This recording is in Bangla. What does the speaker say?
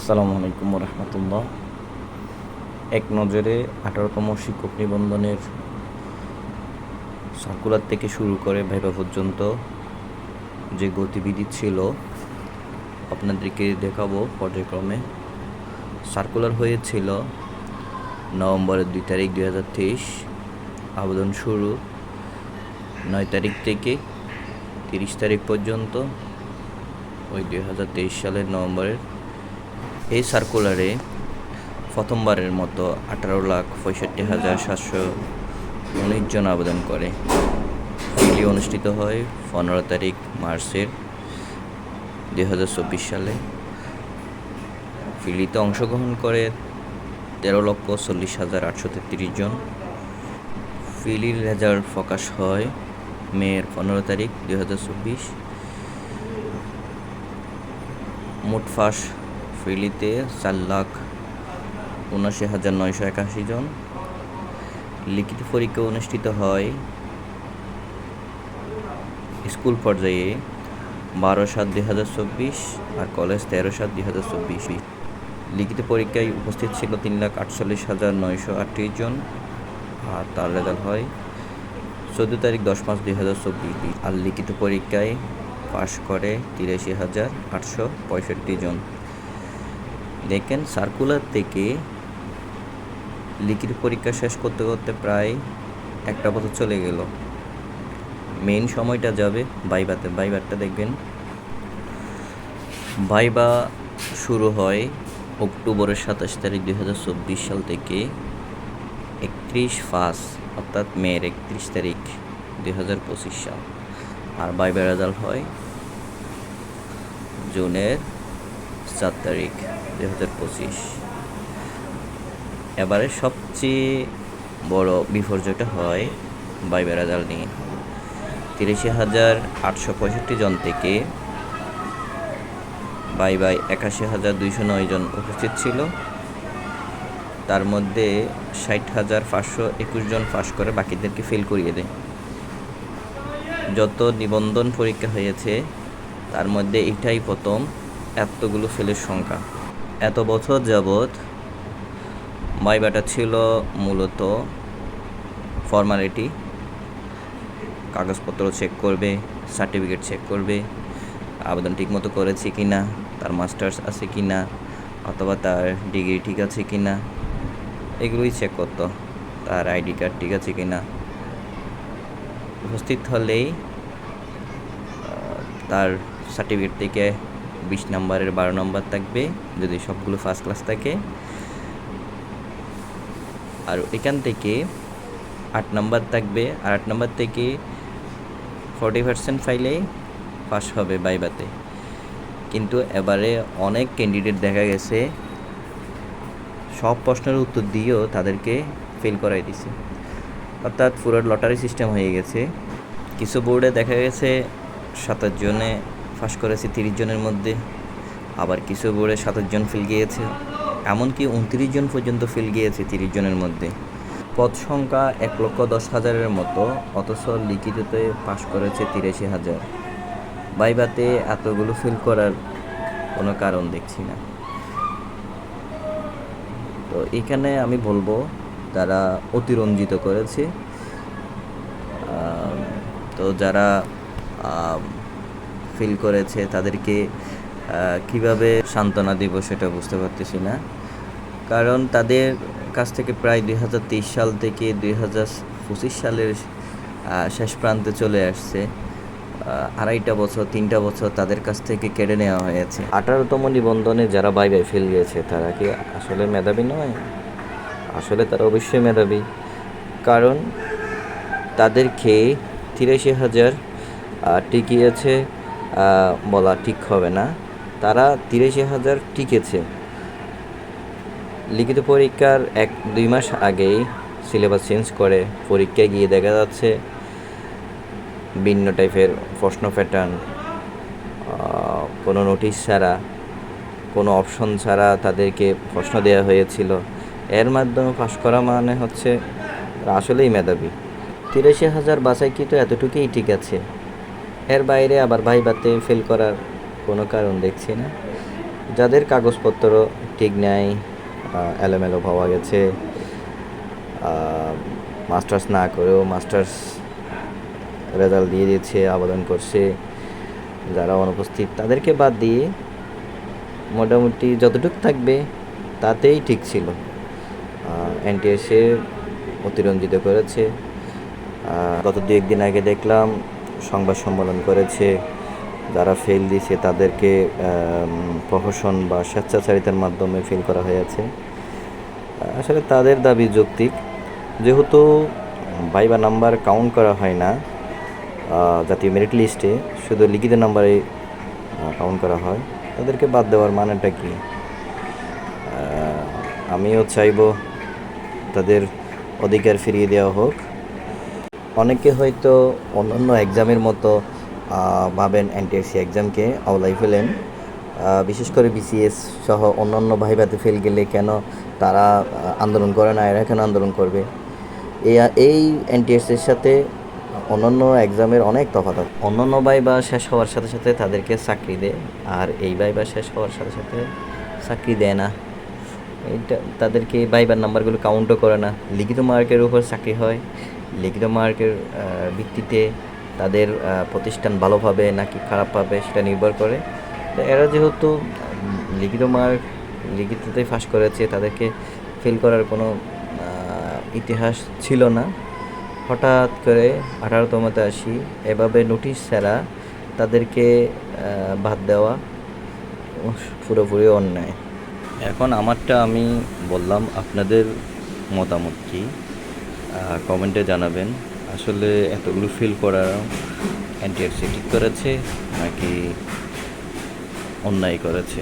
আসসালামু আলাইকুম রহমতুল্লাহ। এক নজরে 18তম শিক্ষক নিবন্ধনের সার্কুলার থেকে শুরু করে ভাইভা পর্যন্ত যে গতিবিধি ছিল আপনাদেরকে দেখাবো পর্যায়ক্রমে। সার্কুলার হয়েছিল নভেম্বরের 2 তারিখ 2023। আবেদন শুরু 9 তারিখ থেকে 30 তারিখ পর্যন্ত ওই 2023 সালের নভেম্বরের। এই সার্কুলারে প্রথমবারের মতো 18,65,719 জন আবেদন করে। ফিলি অনুষ্ঠিত হয় 15 তারিখ মার্চের 2024 সালে। ফিলিতে অংশগ্রহণ করে 13,40,833 জন। ফিলির রেজাল্ট প্রকাশ হয় মের 15 তারিখ 2024। মোট পাস ফিলিতে 4,79,981 জন। লিখিত পরীক্ষা অনুষ্ঠিত হয় স্কুল পর্যায়ে 12/7/2024 আর কলেজ 13/7/2024। লিখিত পরীক্ষায় উপস্থিত ছিল 3,48,938 জন আর তার রেজাল্ট হয় 14 তারিখ 10/5/2024। আর লিখিত পরীক্ষায় পাশ করে 83,865 জন। দেখেন, সার্কুলার থেকে লিখিত পরীক্ষা শেষ করতে করতে প্রায় একটা বছর চলে গেল। মেইন সময়টা যাবে ভাইভাতে। ভাইভাটা দেখবেন, ভাইভা শুরু হয় অক্টোবরের 27 তারিখ 2024 সাল থেকে 31/5 অর্থাৎ মের 31 তারিখ 2025 সাল। আর ভাইভা রেজাল্ট হয় জুনের 4 তারিখ 2025। এবারে সবচেয়ে বড় বিপর্যয়টা হয় ভাইভা রেজাল্ট নিয়ে। 83,865 জন থেকে ভাইভায় 81,209 জন উপস্থিত ছিল। তার মধ্যে 60,521 জন পাস করে, বাকিদেরকে ফেল করিয়ে দেয়। যত নিবন্ধন পরীক্ষা হয়েছে তার মধ্যে এটাই প্রথম এতগুলো ফেলের সংখ্যা। এত বছর যাবৎ ভাইভাটা ছিল মূলত ফর্মালিটি। কাগজপত্র চেক করবে, সার্টিফিকেট চেক করবে, আবেদন ঠিকমতো করেছে কি না, তার মাস্টার্স আছে কি না, অথবা তার ডিগ্রি ঠিক আছে কি না, এগুলোই চেক করতো। তার আইডি কার্ড ঠিক আছে কি না। উপস্থিত হলেই তার সার্টিফিকেট থেকে 20 নম্বরের 12 নম্বর থাকবে যদি সবগুলো ফার্স্ট ক্লাস থাকে। আর এখান থেকে 8 নম্বর থাকবে, আর 8 নম্বর থেকে 40% ফাইলেই পাস হবে ভাইভাতে। কিন্তু এবারে অনেক ক্যান্ডিডেট দেখা গেছে সব প্রশ্নের উত্তর দিয়েও তাদেরকে ফেল করাই দিছে, অর্থাৎ পুরো লটারি সিস্টেম হয়ে গেছে। কিছু বোর্ডে দেখা গেছে 27 জনে পাস করেছে 30 জনের মধ্যে, আবার কিছু বোর্ডে 27 জন ফেল গিয়েছে, এমনকি 29 জন পর্যন্ত ফেল গিয়েছে 30 জনের মধ্যে। পদ সংখ্যা 1,10,000-এর মতো, অথচ লিখিততে পাশ করেছে 83,000। ভাইভাতে এতগুলো ফেল করার কোনো কারণ দেখছি না। তো এখানে আমি বলবো তারা অতিরঞ্জিত করেছে। তো যারা ফেল করেছে তাদেরকে কিভাবে সান্ত্বনা দেব সেটা বুঝতে পারতেছি না। কারণ তাদের কাছ থেকে প্রায় 2023 সাল থেকে 2025 সালের শেষ প্রান্তে চলে আসছে। 2.5 বছর 3টা বছর তাদের কাছ থেকে কেড়ে নেওয়া হয়েছে। 18তম নিবন্ধনে যারা ভাইভায় ফেল গিয়েছে তারা কি আসলে মেধাবী নয়? আসলে তারা অবশ্যই মেধাবী, কারণ তাদেরকে 83,000 টিকিয়েছে বলা ঠিক হবে না। তারা 83,000 টিকেছে। লিখিত পরীক্ষার 1-2 মাস আগেই সিলেবাস চেঞ্জ করে পরীক্ষায় গিয়ে দেখা যাচ্ছে ভিন্ন টাইপের প্রশ্ন প্যাটার্ন, কোনো নোটিশ ছাড়া, কোনো অপশন ছাড়া তাদেরকে প্রশ্ন দেওয়া হয়েছিল। এর মাধ্যমে পাস করা মানে হচ্ছে আসলেই মেধাবী। 83,000 বাছাই কি তো এতটুকুই ঠিক আছে, এর বাইরে আবার ভাইভাতে ফেল করার কোনো কারণ দেখছি না। যাদের কাগজপত্র ঠিক নেই, এলোমেলো পাওয়া গেছে, মাস্টার্স না করেও মাস্টার্স রেজাল্ট দিয়ে দিয়েছে, আবেদন করছে, যারা অনুপস্থিত তাদেরকে বাদ দিয়ে মোটামুটি যতটুকু থাকবে তাতেই ঠিক ছিল। এনটিএসএ অতিরঞ্জিত করেছে। গত দু একদিন আগে দেখলাম সংবাদ সম্মেলন করেছে, যারা ফেল দিয়েছে তাদেরকে প্রহসন বা স্বেচ্ছাচারিতার মাধ্যমে ফেল করা হয়েছে। আসলে তাদের দাবি যৌক্তিক, যেহেতু ভাইবা নাম্বার কাউন্ট করা হয় না জাতীয় মেরিট লিস্টে, শুধু লিখিত নাম্বারে কাউন্ট করা হয়, তাদেরকে বাদ দেওয়ার মানেটা কি? আমিও চাইব তাদের অধিকার ফিরিয়ে দেওয়া হোক। অনেকে হয়তো অন্যান্য এক্সামের মতো ভাবেন এনটিএসসি এক্সামকে আওলাই ফেলেন, বিশেষ করে বিসিএস সহ অন্যান্য ভাইভাতে ফেল গেলে কেন তারা আন্দোলন করে না, এরা কেন আন্দোলন করবে? এই এনটিএসসির সাথে অন্যান্য এক্সামের অনেক তফাৎ আছে। অন্যান্য ভাইবা শেষ হওয়ার সাথে সাথে তাদেরকে চাকরি দেয়, আর এই ভাইবা শেষ হওয়ার সাথে সাথে চাকরি দেয় না। এইটা তাদেরকে ভাইবার নাম্বারগুলো কাউন্টও করে না, লিখিত মার্কের উপর চাকরি হয়। লিখিত মার্কের ভিত্তিতে তাদের প্রতিষ্ঠান ভালো পাবে নাকি খারাপ পাবে সেটা নির্ভর করে। তো এরা যেহেতু লিখিততেই ফাঁস করেছে, তাদেরকে ফেল করার কোনো ইতিহাস ছিল না। হঠাৎ করে 18তমতে আসি এভাবে নোটিশ ছাড়া তাদেরকে বাদ দেওয়া পুরোপুরি অন্যায়। এখন আমারটা আমি বললাম, আপনাদের মতামত কি কমেন্টে জানাবেন। আসলে এতগুলো ফিল করা এনটিএসসি ঠিক করেছে নাকি অন্যায় করেছে?